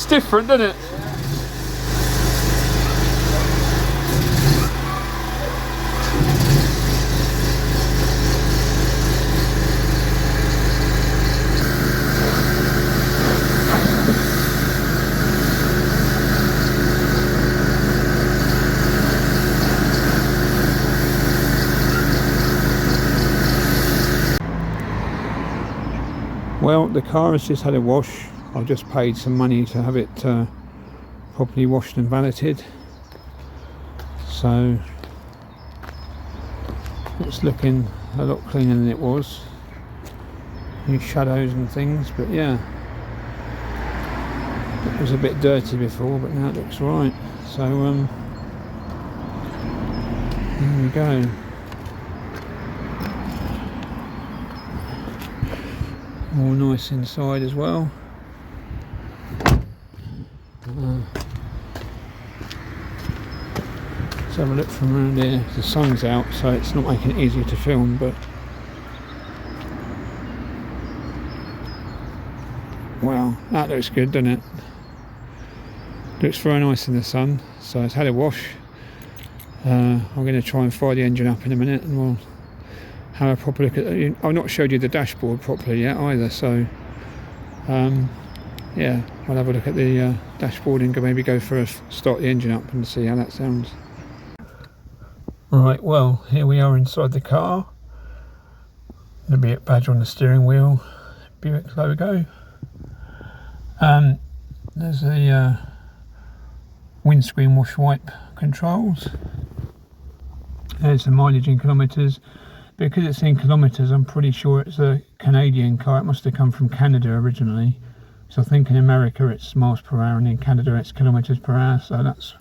looks different, doesn't it? Well, the car has just had a wash. I've just paid some money to have it properly washed and valeted. So it's looking a lot cleaner than it was. New shadows and things, but yeah. It was a bit dirty before, but now it looks right. So there we go. All nice inside as well. Let's have a look from around here. The sun's out, so it's not making it easy to film, but wow, that looks good, doesn't it? Looks very nice in the sun. So it's had a wash. I'm going to try and fire the engine up in a minute, and we'll have a proper look at it. I've not showed you the dashboard properly yet either, so yeah, I'll have a look at the dashboard and maybe go for a start the engine up and see how that sounds. Right, well, here we are inside the car. The Buick badge on the steering wheel, Buick logo. There's the windscreen wash wipe controls. There's the mileage in kilometres. Because it's in kilometres, I'm pretty sure it's a Canadian car. It must have come from Canada originally. So I think in America it's miles per hour and in Canada it's kilometres per hour. So that's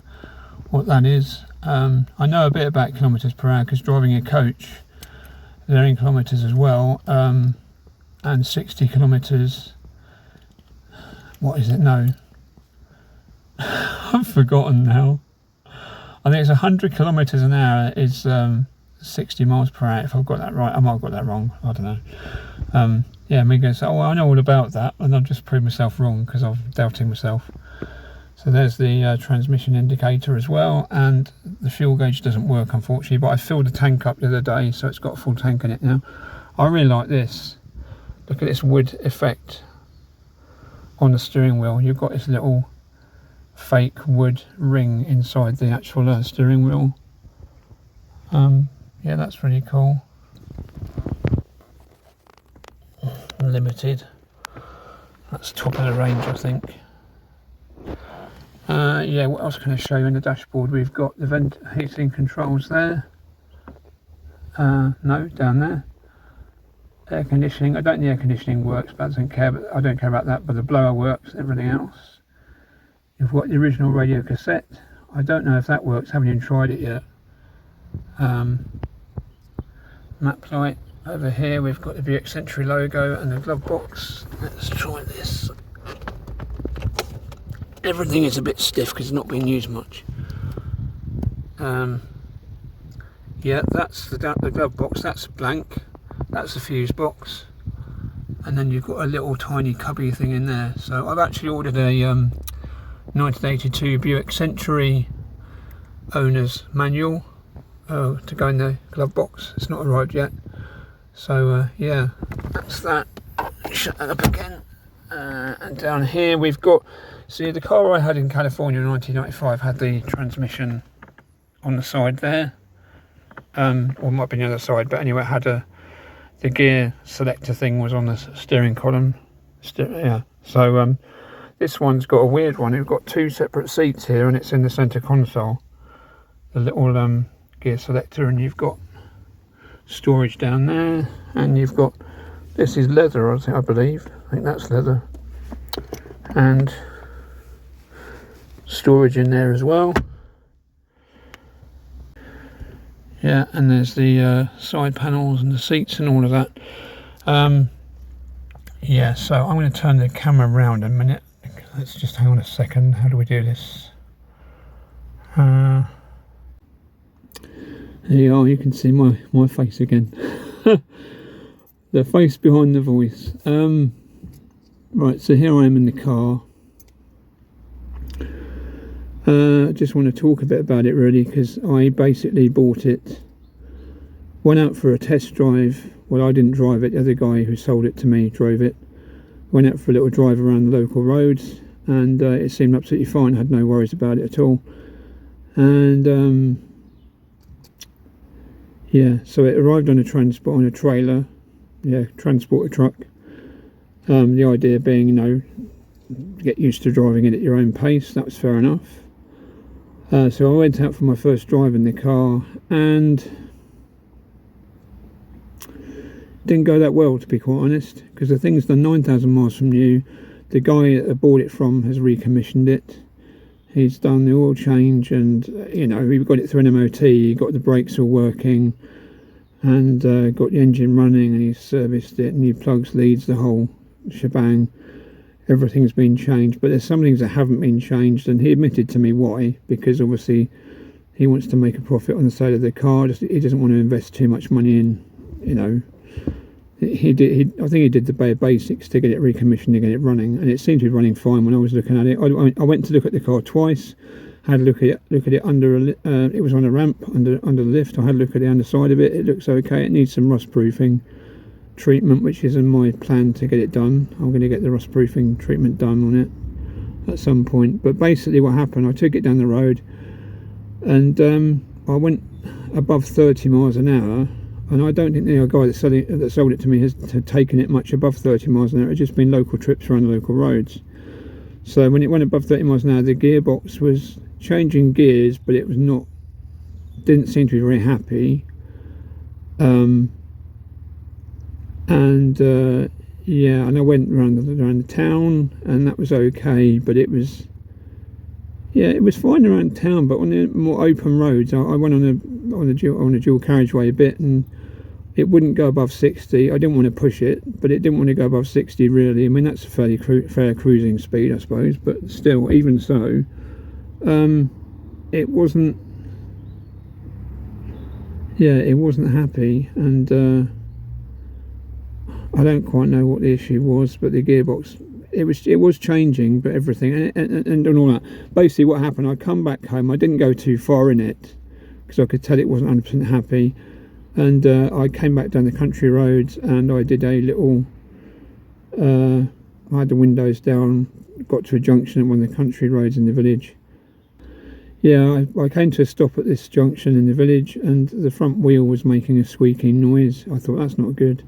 what that is. I know a bit about kilometres per hour because driving a coach, they're in kilometres as well. And 60 kilometres, what is it? No. I've forgotten now. I think it's 100 kilometres an hour is 60 miles per hour, if I've got that right. I might have got that wrong, I don't know. Yeah, me going, oh, I know all about that, and I've just proved myself wrong because I'm doubting myself. So there's the transmission indicator as well, and the fuel gauge doesn't work unfortunately, but I filled the tank up the other day, so it's got a full tank in it now. I really like this. Look at this wood effect on the steering wheel. You've got this little fake wood ring inside the actual steering wheel. Yeah, that's really cool. Limited. That's top of the range, I think. Yeah, what else can I show you in the dashboard? We've got the vent heating controls there. No, down there. Air conditioning. I don't think the air conditioning works, but I don't care. But I don't care about that. But the blower works. Everything else. You've got the original radio cassette. I don't know if that works. Haven't even tried it yet. Map light. Over here we've got the Buick Century logo and the glove box. Let's try this. Everything is a bit stiff because it's not being used much. Yeah, that's the glove box. That's blank. That's the fuse box. And then you've got a little tiny cubby thing in there. So I've actually ordered a 1982 Buick Century owner's manual to go in the glove box. It's not arrived yet. So yeah, that's that. Shut that up again. And down here we've got, see, the car I had in California in 1995 had the transmission on the side there, or it might be on the other side, but anyway it had the gear selector thing was on the steering column. Yeah, so this one's got a weird one. It's got two separate seats here and it's in the centre console, the little gear selector, and you've got storage down there, and you've got, this is leather, I believe. I think that's leather, and storage in there as well. Yeah, and there's the side panels and the seats and all of that. Yeah, so I'm going to turn the camera around a minute. Let's just hang on a second. How do we do this? There you are, you can see my face again. The face behind the voice. Right, so here I am in the car. I just want to talk a bit about it really, because I basically bought it, went out for a test drive. Well, I didn't drive it, the other guy who sold it to me drove it. Went out for a little drive around the local roads, and it seemed absolutely fine. I had no worries about it at all. And yeah, so it arrived on a trailer, transporter truck. The idea being, you know, get used to driving it at your own pace. That was fair enough. So I went out for my first drive in the car, and didn't go that well, to be quite honest, because the thing's done 9,000 miles from new. The guy that I bought it from has recommissioned it. He's done the oil change, and you know, we got it through an MOT. He got the brakes all working, and got the engine running, and he serviced it, new plugs, leads, the whole shebang. Everything's been changed, but there's some things that haven't been changed, and he admitted to me why. Because obviously he wants to make a profit on the sale of the car. He doesn't want to invest too much money in, you know. I think he did the bare basics to get it recommissioned and get it running, and it seemed to be running fine when I was looking at it. I went to look at the car twice, had a look at it under it was on a ramp under the lift. I had a look at the underside of it. It looks okay. It needs some rust proofing treatment, which is in my plan to get it done. I'm going to get the rust proofing treatment done on it at some point. But basically what happened, I took it down the road, and I went above 30 miles an hour. And I don't think the guy that sold it to me has taken it much above 30 miles an hour. It's just been local trips around the local roads. So when it went above 30 miles an hour, the gearbox was changing gears, but it was not, didn't seem to be very happy. Yeah, and I went around the town, and that was okay, but it was, yeah, it was fine around town. But on the more open roads, I went on a dual carriageway a bit, and it wouldn't go above 60. I didn't want to push it, but it didn't want to go above 60 really. I mean, that's a fairly fair cruising speed, I suppose, but still, even so, it wasn't, yeah, it wasn't happy. And I don't quite know what the issue was, but the gearbox, it was changing, but everything and all that. Basically what happened, I come back home, I didn't go too far in it because I could tell it wasn't 100% happy, and I came back down the country roads, and I did a little I had the windows down, got to a junction at one of the country roads in the village. Yeah, I came to a stop at this junction in the village, and the front wheel was making a squeaking noise. I thought, that's not good.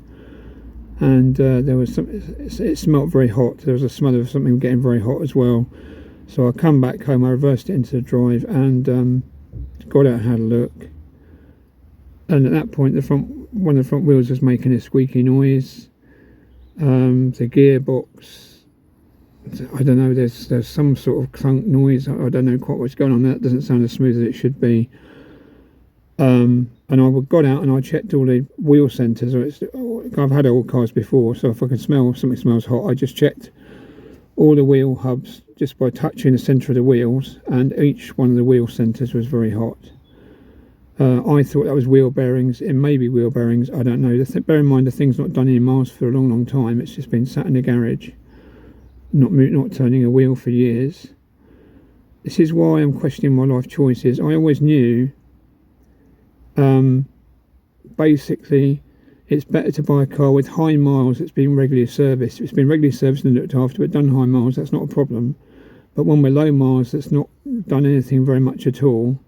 And there was some, it smelled very hot. There was a smell of something getting very hot as well. So I come back home, I reversed it into the drive, and got out and had a look. And at that point, one of the front wheels was making a squeaky noise. The gearbox, I don't know, there's some sort of clunk noise. I don't know quite what's going on there. It doesn't sound as smooth as it should be. And I got out and I checked all the wheel centres. I've had old cars before, so if I can smell something smells hot, I just checked all the wheel hubs just by touching the centre of the wheels, and each one of the wheel centres was very hot. I thought that was wheel bearings. It may be wheel bearings, I don't know. Bear in mind, the thing's not done any miles for a long time. It's just been sat in the garage, not turning a wheel for years. This is why I'm questioning my life choices. I always knew basically it's better to buy a car with high miles that's been regularly serviced. If it's been regularly serviced and looked after but done high miles, that's not a problem. But one with low miles that's not done anything very much at all,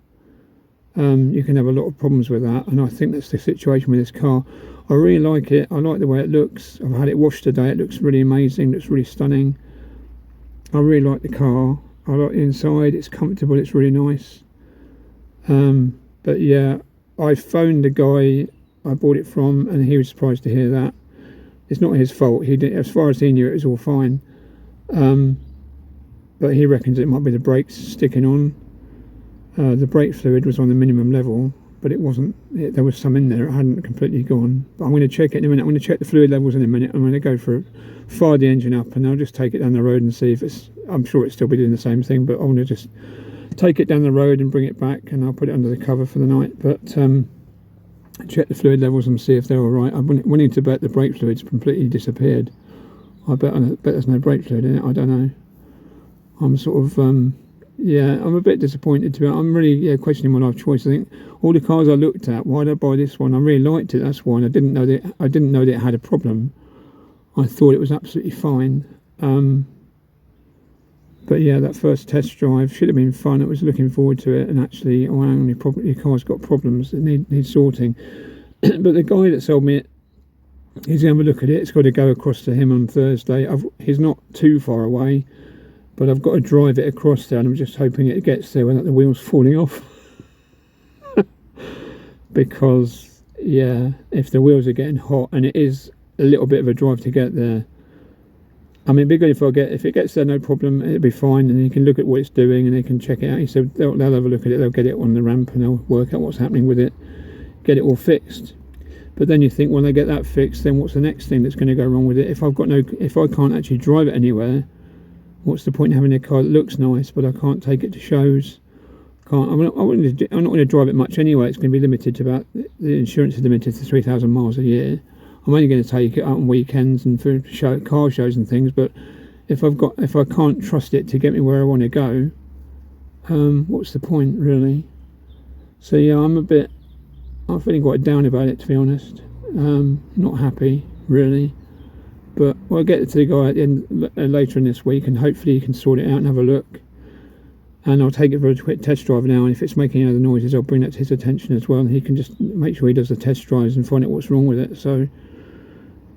you can have a lot of problems with that. And I think that's the situation with this car. I really like it. I like the way it looks. I've had it washed today. It looks really amazing. It looks really stunning. I really like the car. I like the inside. It's comfortable. It's really nice. But yeah, I phoned the guy I bought it from, and he was surprised to hear that. It's not his fault. He did, as far as he knew, it was all fine. But he reckons it might be the brakes sticking on. The brake fluid was on the minimum level, but it wasn't. There was some in there. It hadn't completely gone. But I'm going to check it in a minute. I'm going to check the fluid levels in a minute. I'm going to fire the engine up, and I'll just take it down the road and see if it's. I'm sure it's still be doing the same thing, but I want to just take it down the road and bring it back, and I'll put it under the cover for the night. But check the fluid levels and see if they're all right. I'm willing to bet the brake fluid's completely disappeared. I bet there's no brake fluid in it. I don't know. I'm sort of yeah, I'm a bit disappointed to be honest. I'm really questioning my life choice. I think all the cars I looked at, why did I buy this one? I really liked it, that's why. And I didn't know that it had a problem. I thought it was absolutely fine. But yeah, that first test drive should have been fun. I was looking forward to it, and actually, oh, hang on, your car's got problems that need sorting. But the guy that sold me it, he's going to have a look at it. It's got to go across to him on Thursday. He's not too far away, but I've got to drive it across there, and I'm just hoping it gets there without the wheels falling off. Because, yeah, if the wheels are getting hot, and it is a little bit of a drive to get there, I mean, it'd be good if it gets there, no problem, it'll be fine, and you can look at what it's doing, and they can check it out. He said they'll have a look at it, they'll get it on the ramp, and they'll work out what's happening with it, get it all fixed. But then you think, when they get that fixed, then what's the next thing that's going to go wrong with it? If I can't actually drive it anywhere, what's the point in having a car that looks nice, but I can't take it to shows? I'm not going to drive it much anyway. It's going to be limited to about, the insurance is limited to 3,000 miles a year. I'm only going to take it out on weekends and for car shows and things. But if I can't trust it to get me where I want to go, what's the point, really? So yeah, I'm feeling quite down about it, to be honest. Not happy, really. But I'll get it to the guy at the end, later in this week, and hopefully he can sort it out and have a look. And I'll take it for a quick test drive now, and if it's making any other noises, I'll bring that to his attention as well, and he can just make sure he does the test drives and find out what's wrong with it. So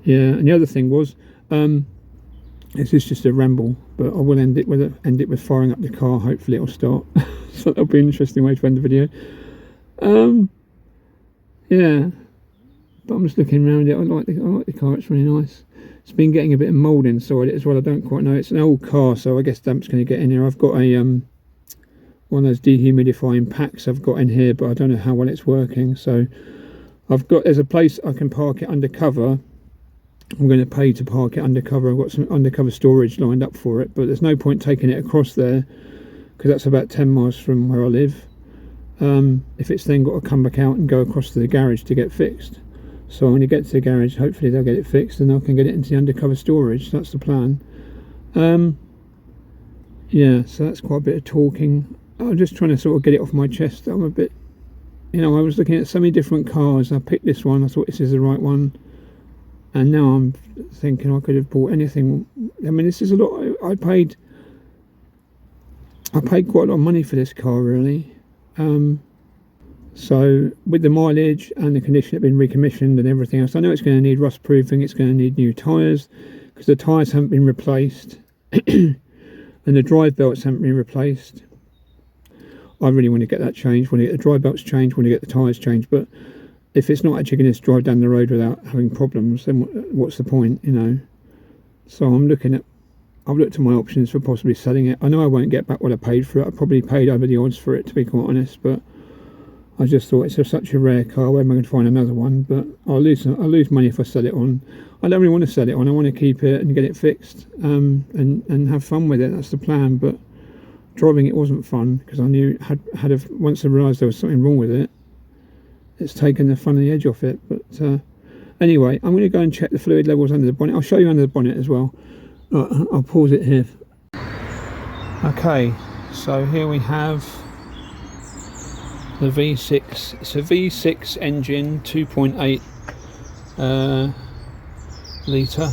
yeah, and the other thing was, this is just a ramble, but I will end it with firing up the car. Hopefully it'll start. So that'll be an interesting way to end the video. Yeah, but I'm just looking around it. I like the car. It's really nice. It's been getting a bit of mould inside it as well. I don't quite know. It's an old car, so I guess damp's going to get in here. I've got a one of those dehumidifying packs I've got in here, but I don't know how well it's working. So there's a place I can park it undercover. I'm going to pay to park it undercover. I've got some undercover storage lined up for it, but there's no point taking it across there because that's about 10 miles from where I live. If it's then got to come back out and go across to the garage to get fixed. So when you get to the garage, hopefully they'll get it fixed and I can get it into the undercover storage. That's the plan. Yeah, so that's quite a bit of talking. I'm just trying to sort of get it off my chest. I'm a bit, I was looking at so many different cars. I picked this one. I thought this is the right one. And now I'm thinking I could have bought anything. I mean, this is a lot. I paid quite a lot of money for this car, really. So with the mileage and the condition it's been recommissioned and everything else, I know it's going to need rust proofing. It's going to need new tyres because the tyres haven't been replaced and the drive belts haven't been replaced. I really want to get that changed. Want to get the drive belts changed. Want to get the tyres changed. But if it's not actually going to drive down the road without having problems, then what's the point, So I've looked at my options for possibly selling it. I know I won't get back what I paid for it. I probably paid over the odds for it, to be quite honest. But I just thought it's such a rare car. Where am I going to find another one? But I'll lose money if I sell it on. I don't really want to sell it on. I want to keep it and get it fixed and have fun with it. That's the plan. But driving it wasn't fun because I knew once I realised there was something wrong with it, it's taken the fun and the edge off it. But anyway, I'm going to go and check the fluid levels under the bonnet. I'll show you under the bonnet as well. I'll pause it here. Okay, so here we have the V6. It's a V6 engine, 2.8 litre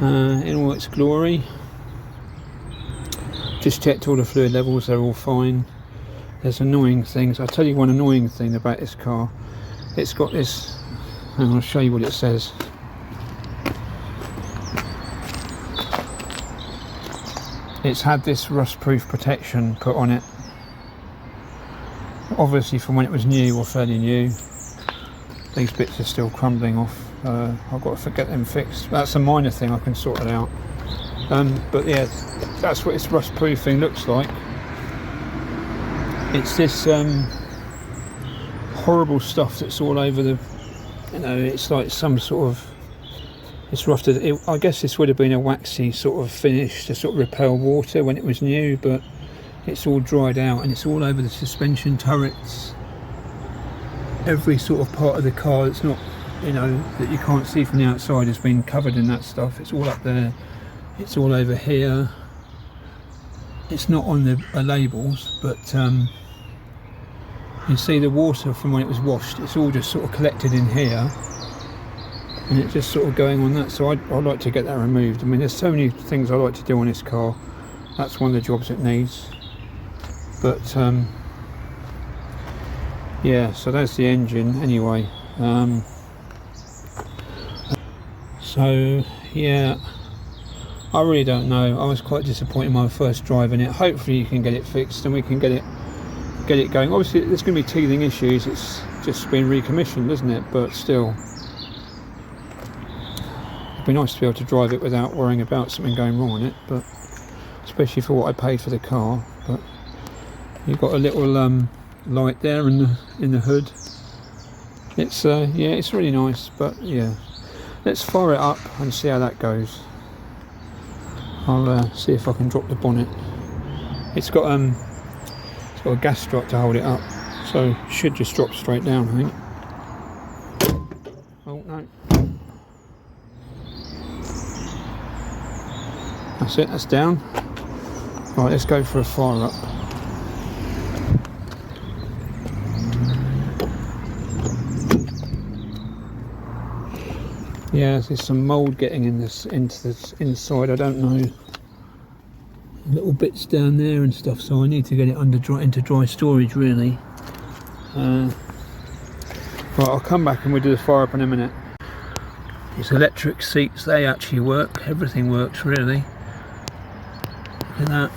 in all its glory. Just checked all the fluid levels, they're all fine. There's annoying things. I'll tell you one annoying thing about this car. It's got this, and I'll show you what it says. It's had this rust-proof protection put on it. Obviously from when it was new or fairly new. These bits are still crumbling off. I've got to get them fixed. That's a minor thing, I can sort it out. But yeah, that's what its rust-proofing looks like. It's this horrible stuff that's all over the, it's like some sort of, it's rough. I guess this would have been a waxy sort of finish to sort of repel water when it was new, but it's all dried out and it's all over the suspension turrets. Every sort of part of the car that's not, that you can't see from the outside has been covered in that stuff. It's all up there. It's all over here. it's not on the labels, but you see the water from when it was washed, it's all just sort of collected in here, and it's just sort of going on that. So I'd like to get that removed. I mean, there's so many things I like to do on this car. That's one of the jobs it needs. But yeah, so that's the engine anyway. So yeah, I really don't know. I was quite disappointed in my first drive in it. Hopefully you can get it fixed and we can get it going. Obviously there's going to be teething issues. It's just been recommissioned, isn't it? But still, it'd be nice to be able to drive it without worrying about something going wrong on it. But especially for what I paid for the car. But you've got a little light there in the hood. It's yeah, it's really nice. But yeah, let's fire it up and see how that goes. I'll see if I can drop the bonnet. It's got a gas strut to hold it up, so it should just drop straight down, I think. Oh no. That's it, that's down. Right, let's go for a fire up. Yeah, there's some mould getting in into this inside. I don't know, little bits down there and stuff. So I need to get it into dry storage, really. Right, I'll come back and we'll do the fire up in a minute. These electric seats, they actually work. Everything works, really. Look at that.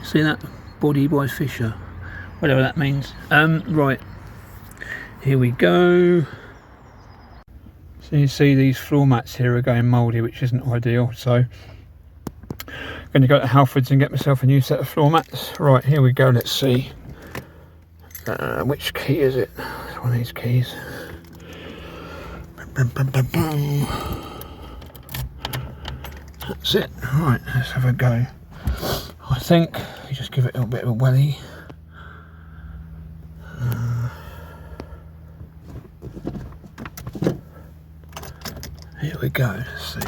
See that? Body by Fisher, whatever that means. Right. Here we go. So you see these floor mats here are going mouldy, which isn't ideal. So I'm going to go to Halfords and get myself a new set of floor mats. Right, here we go. Let's see. Which key is it? It's one of these keys. That's it. Right, let's have a go. I think you just give it a little bit of a welly. Here we go, let's see.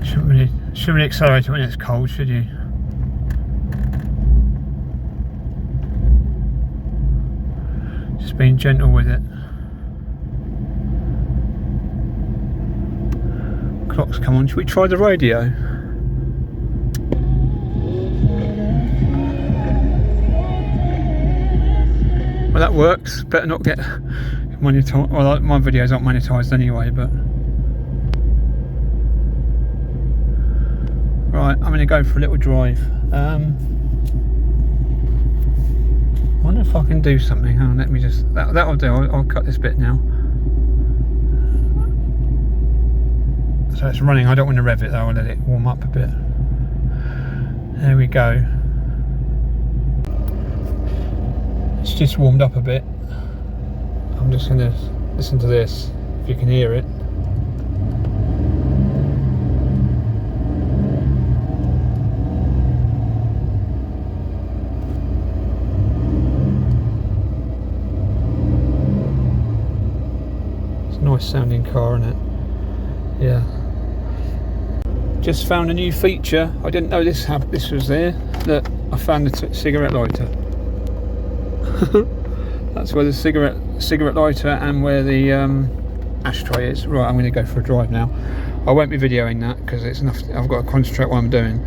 Shouldn't really accelerate it when it's cold, should you? Just being gentle with it. Clock's come on. Should we try the radio? Well, that works. Better not get monetized. Well, my videos aren't monetized anyway, but right, I'm going to go for a little drive. I wonder if I can do something. Hang on, let me just. That'll do. I'll cut this bit now. So it's running. I don't want to rev it though. I'll let it warm up a bit. There we go. It's just warmed up a bit. I'm just going to listen to this, if you can hear it. It's a nice sounding car, isn't it? Yeah. Just found a new feature. I didn't know this was there. Look, I found the cigarette lighter. That's where the cigarette lighter and where the ashtray is. Right, I'm going to go for a drive now. I won't be videoing that because it's enough. I've got to concentrate what I'm doing.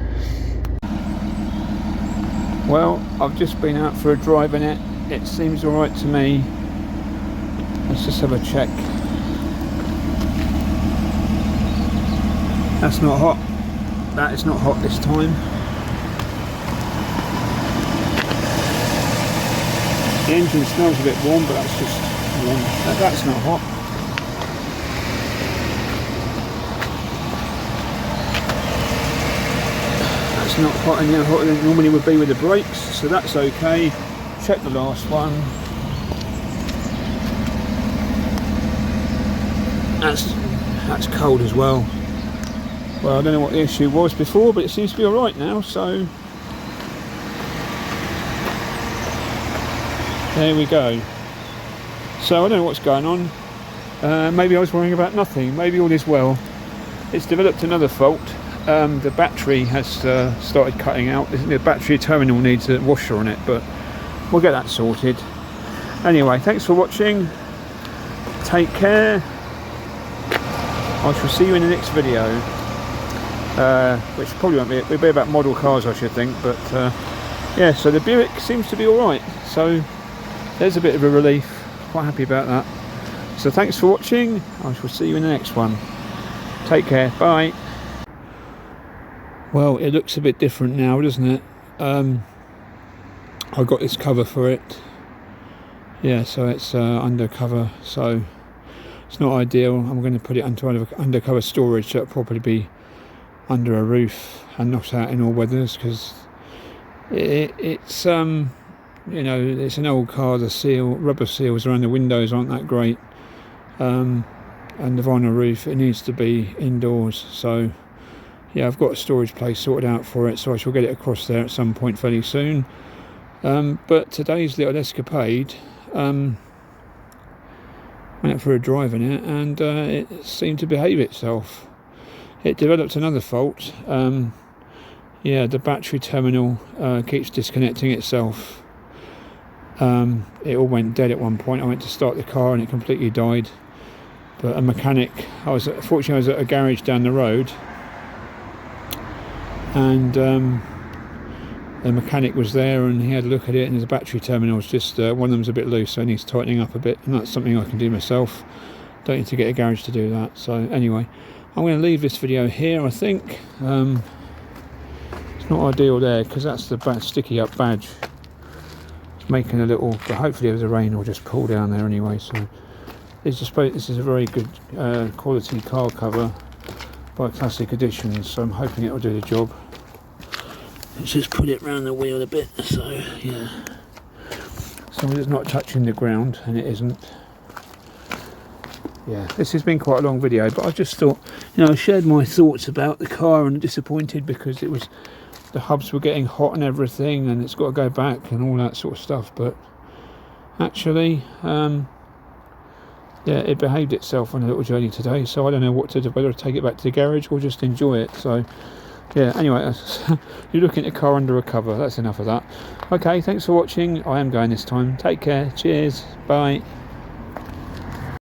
Well, I've just been out for a drive in it. It seems alright to me. Let's just have a check. That's not hot. That is not hot this time. The engine smells a bit warm, but that's just warm. That's not hot. That's not hot, any hotter than it normally would be with the brakes, so that's okay. Check the last one. That's cold as well. Well, I don't know what the issue was before, but it seems to be alright now, so there we go. So I don't know what's going on. Maybe I was worrying about nothing. Maybe all is well. It's developed another fault. The battery has started cutting out. The battery terminal needs a washer on it, but we'll get that sorted. Anyway, thanks for watching. Take care. I shall see you in the next video, which probably won't be. It'll be about model cars, I should think. But yeah, so the Buick seems to be all right. So there's a bit of a relief. Quite happy about that. So thanks for watching. I shall see you in the next one. Take care. Bye. Well, it looks a bit different now, doesn't it? I've got this cover for it. Yeah, so it's undercover, so it's not ideal. I'm going to put it into undercover storage, so it'll probably be under a roof and not out in all weathers, because it's you know, it's an old car. The rubber seals around the windows aren't that great, and the vinyl roof, it needs to be indoors. So yeah, I've got a storage place sorted out for it, so I shall get it across there at some point fairly soon. But today's little escapade, went out for a drive in it, and it seemed to behave itself. It developed another fault. Yeah, the battery terminal keeps disconnecting itself. It all went dead at one point. I went to start the car and it completely died. But a mechanic, fortunately I was at a garage down the road, and the mechanic was there and he had a look at it, and his battery terminal was just one of them's a bit loose, so it needs tightening up a bit, and that's something I can do myself. Don't need to get a garage to do that. So anyway, I'm going to leave this video here. I think it's not ideal there because that's the sticky up badge. It's making a little, but hopefully the rain will just pull down there anyway. So this is a very good quality car cover by Classic Editions, so I'm hoping it will do the job. Let's just put it round the wheel a bit, so yeah, so it's not touching the ground, and it isn't. Yeah, this has been quite a long video, but I just thought, you know, I shared my thoughts about the car, and disappointed because the hubs were getting hot and everything, and it's got to go back and all that sort of stuff. But actually, yeah, it behaved itself on a little journey today, so I don't know what to do, whether to take it back to the garage or just enjoy it. So yeah, anyway, you're looking at a car under a cover. That's enough of that. Okay, thanks for watching. I am going this time. Take care. Cheers. Bye.